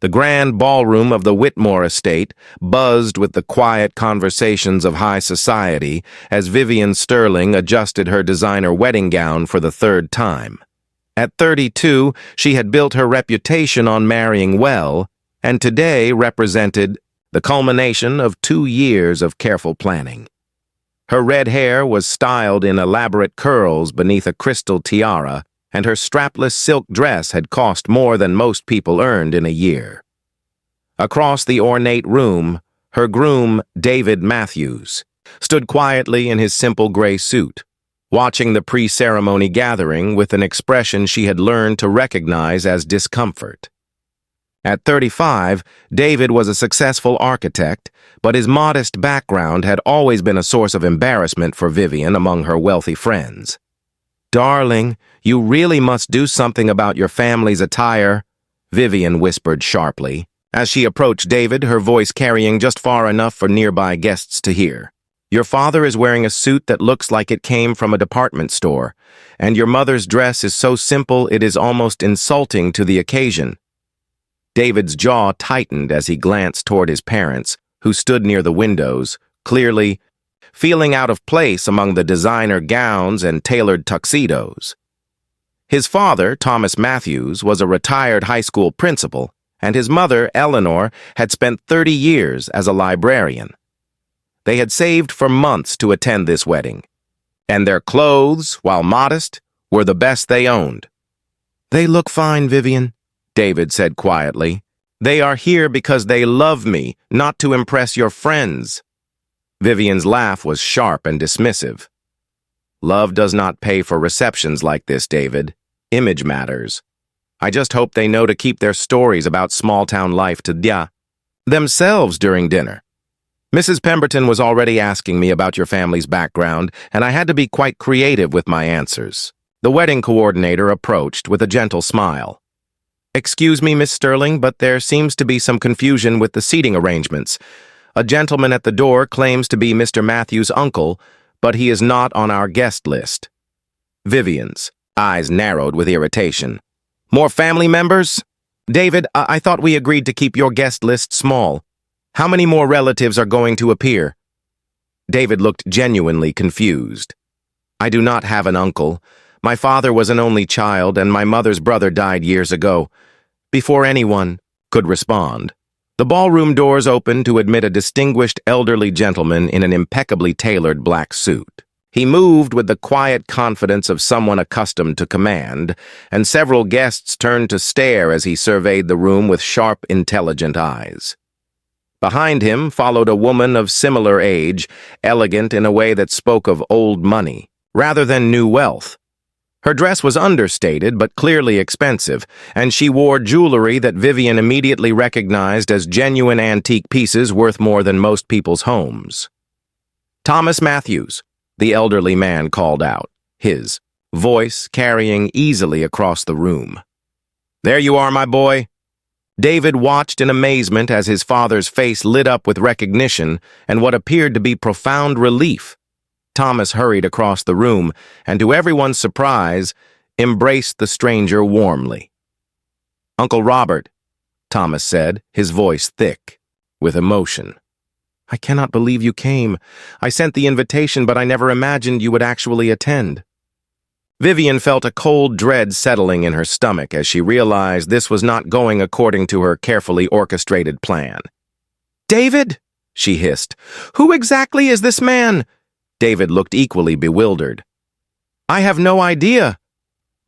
The grand ballroom of the Whitmore estate buzzed with the quiet conversations of high society as Vivian Sterling adjusted her designer wedding gown for the third time. At 32, she had built her reputation on marrying well, and today represented the culmination of 2 years of careful planning. Her red hair was styled in elaborate curls beneath a crystal tiara, and her strapless silk dress had cost more than most people earned in a year. Across the ornate room, her groom, David Matthews, stood quietly in his simple gray suit, watching the pre-ceremony gathering with an expression she had learned to recognize as discomfort. At 35, David was a successful architect, but his modest background had always been a source of embarrassment for Vivian among her wealthy friends. "Darling, you really must do something about your family's attire," Vivian whispered sharply, as she approached David, her voice carrying just far enough for nearby guests to hear. "Your father is wearing a suit that looks like it came from a department store, and your mother's dress is so simple it is almost insulting to the occasion." David's jaw tightened as he glanced toward his parents, who stood near the windows, clearly feeling out of place among the designer gowns and tailored tuxedos. His father, Thomas Matthews, was a retired high school principal, and his mother, Eleanor, had spent 30 years as a librarian. They had saved for months to attend this wedding, and their clothes, while modest, were the best they owned. "They look fine, Vivian," David said quietly. "They are here because they love me, not to impress your friends." Vivian's laugh was sharp and dismissive. "Love does not pay for receptions like this, David. Image matters. I just hope they know to keep their stories about small-town life to themselves during dinner. Mrs. Pemberton was already asking me about your family's background, and I had to be quite creative with my answers." The wedding coordinator approached with a gentle smile. "Excuse me, Miss Sterling, but there seems to be some confusion with the seating arrangements. A gentleman at the door claims to be Mr. Matthews' uncle, but he is not on our guest list." Vivian's eyes narrowed with irritation. "More family members? David, I thought we agreed to keep your guest list small. How many more relatives are going to appear?" David looked genuinely confused. "I do not have an uncle. My father was an only child, and my mother's brother died years ago, before anyone could respond." The ballroom doors opened to admit a distinguished elderly gentleman in an impeccably tailored black suit. He moved with the quiet confidence of someone accustomed to command, and several guests turned to stare as he surveyed the room with sharp, intelligent eyes. Behind him followed a woman of similar age, elegant in a way that spoke of old money, rather than new wealth. Her dress was understated but clearly expensive, and she wore jewelry that Vivian immediately recognized as genuine antique pieces worth more than most people's homes. "Thomas Matthews," the elderly man called out, his voice carrying easily across the room. "There you are, my boy." David watched in amazement as his father's face lit up with recognition and what appeared to be profound relief. Thomas hurried across the room, and to everyone's surprise, embraced the stranger warmly. "Uncle Robert," Thomas said, his voice thick with emotion. "I cannot believe you came. I sent the invitation, but I never imagined you would actually attend." Vivian felt a cold dread settling in her stomach as she realized this was not going according to her carefully orchestrated plan. "David," she hissed, "who exactly is this man?" David looked equally bewildered. "I have no idea.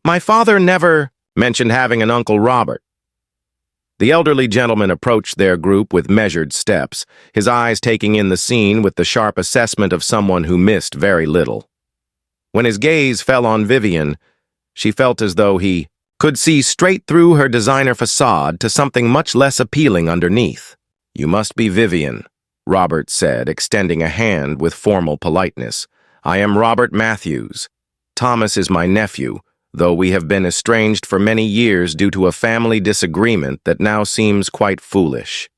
My father never mentioned having an Uncle Robert." The elderly gentleman approached their group with measured steps, his eyes taking in the scene with the sharp assessment of someone who missed very little. When his gaze fell on Vivian, she felt as though he could see straight through her designer facade to something much less appealing underneath. "You must be Vivian," Robert said, extending a hand with formal politeness. "I am Robert Matthews. Thomas is my nephew, though we have been estranged for many years due to a family disagreement that now seems quite foolish."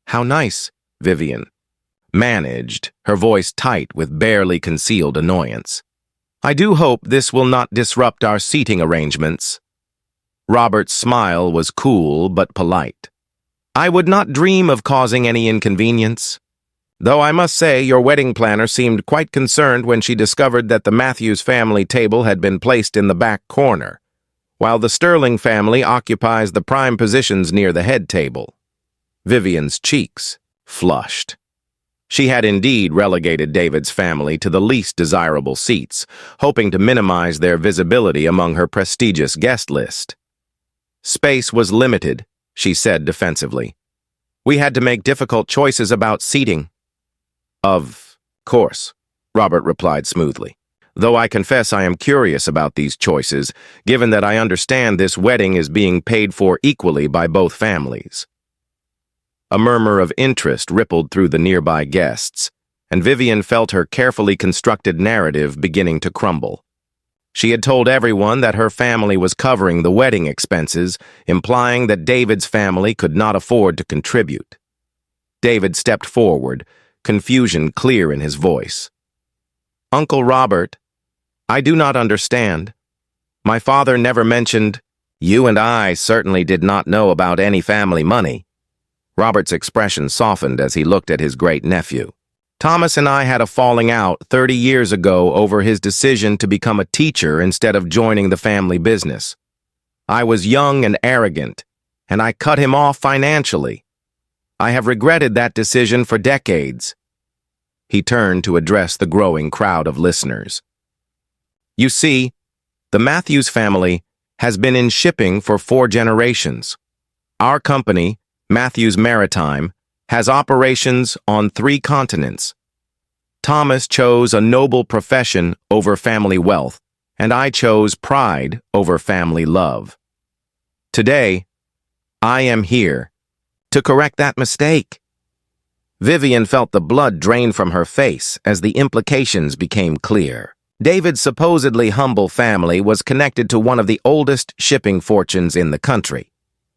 "How nice," Vivian managed, her voice tight with barely concealed annoyance. "I do hope this will not disrupt our seating arrangements." Robert's smile was cool but polite. I would not dream of causing any inconvenience. Though I must say your wedding planner seemed quite concerned when she discovered that the Matthews family table had been placed in the back corner, while the Sterling family occupies the prime positions near the head table. Vivian's cheeks flushed. She had indeed relegated David's family to the least desirable seats, hoping to minimize their visibility among her prestigious guest list. Space was limited, she said defensively. We had to make difficult choices about seating. Of course, Robert replied smoothly, though I confess I am curious about these choices, given that I understand this wedding is being paid for equally by both families. A murmur of interest rippled through the nearby guests, and Vivian felt her carefully constructed narrative beginning to crumble. She had told everyone that her family was covering the wedding expenses, implying that David's family could not afford to contribute. David stepped forward, confusion clear in his voice. Uncle Robert, I do not understand. My father never mentioned. You and I certainly did not know about any family money. Robert's expression softened as he looked at his great-nephew. Thomas and I had a falling out 30 years ago over his decision to become a teacher instead of joining the family business. I was young and arrogant, and I cut him off financially. I have regretted that decision for decades. He turned to address the growing crowd of listeners. You see, the Matthews family has been in shipping for 4 generations. Our company, Matthews Maritime, has operations on 3 continents. Thomas chose a noble profession over family wealth, and I chose pride over family love. Today, I am here to correct that mistake. Vivian felt the blood drain from her face as the implications became clear. David's supposedly humble family was connected to one of the oldest shipping fortunes in the country.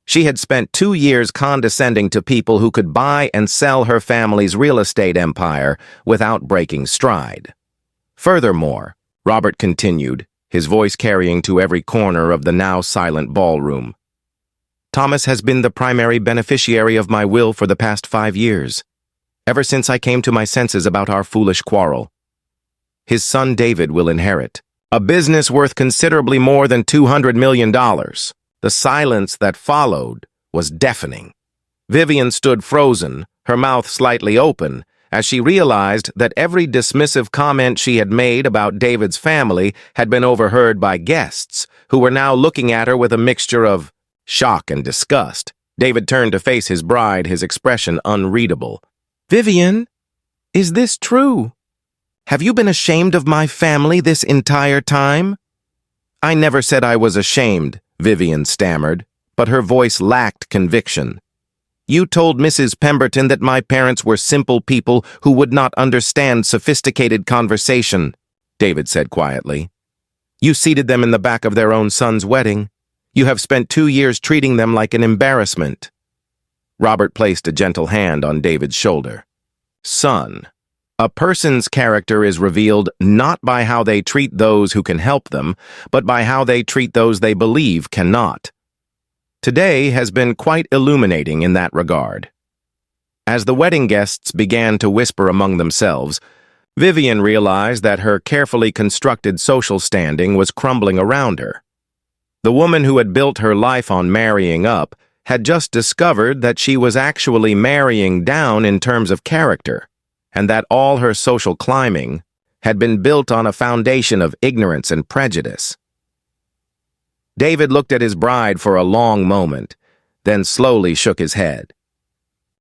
She had spent 2 years condescending to people who could buy and sell her family's real estate empire without breaking stride. Furthermore, Robert continued, his voice carrying to every corner of the now silent ballroom, Thomas has been the primary beneficiary of my will for the past 5 years, ever since I came to my senses about our foolish quarrel. His son David will inherit a business worth considerably more than $200 million. The silence that followed was deafening. Vivian stood frozen, her mouth slightly open, as she realized that every dismissive comment she had made about David's family had been overheard by guests, who were now looking at her with a mixture of shock and disgust. David turned to face his bride, his expression unreadable. Vivian, is this true? Have you been ashamed of my family this entire time? I never said I was ashamed, Vivian stammered, but her voice lacked conviction. You told Mrs. Pemberton that my parents were simple people who would not understand sophisticated conversation, David said quietly. You seated them in the back of their own son's wedding. You have spent 2 years treating them like an embarrassment. Robert placed a gentle hand on David's shoulder. Son, a person's character is revealed not by how they treat those who can help them, but by how they treat those they believe cannot. Today has been quite illuminating in that regard. As the wedding guests began to whisper among themselves, Vivian realized that her carefully constructed social standing was crumbling around her. The woman who had built her life on marrying up had just discovered that she was actually marrying down in terms of character, and that all her social climbing had been built on a foundation of ignorance and prejudice. David looked at his bride for a long moment, then slowly shook his head.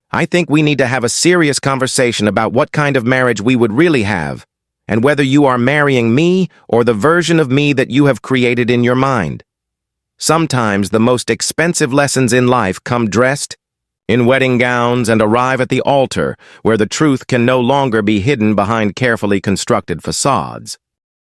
I think we need to have a serious conversation about what kind of marriage we would really have, and whether you are marrying me or the version of me that you have created in your mind. Sometimes the most expensive lessons in life come dressed in wedding gowns and arrive at the altar where the truth can no longer be hidden behind carefully constructed facades.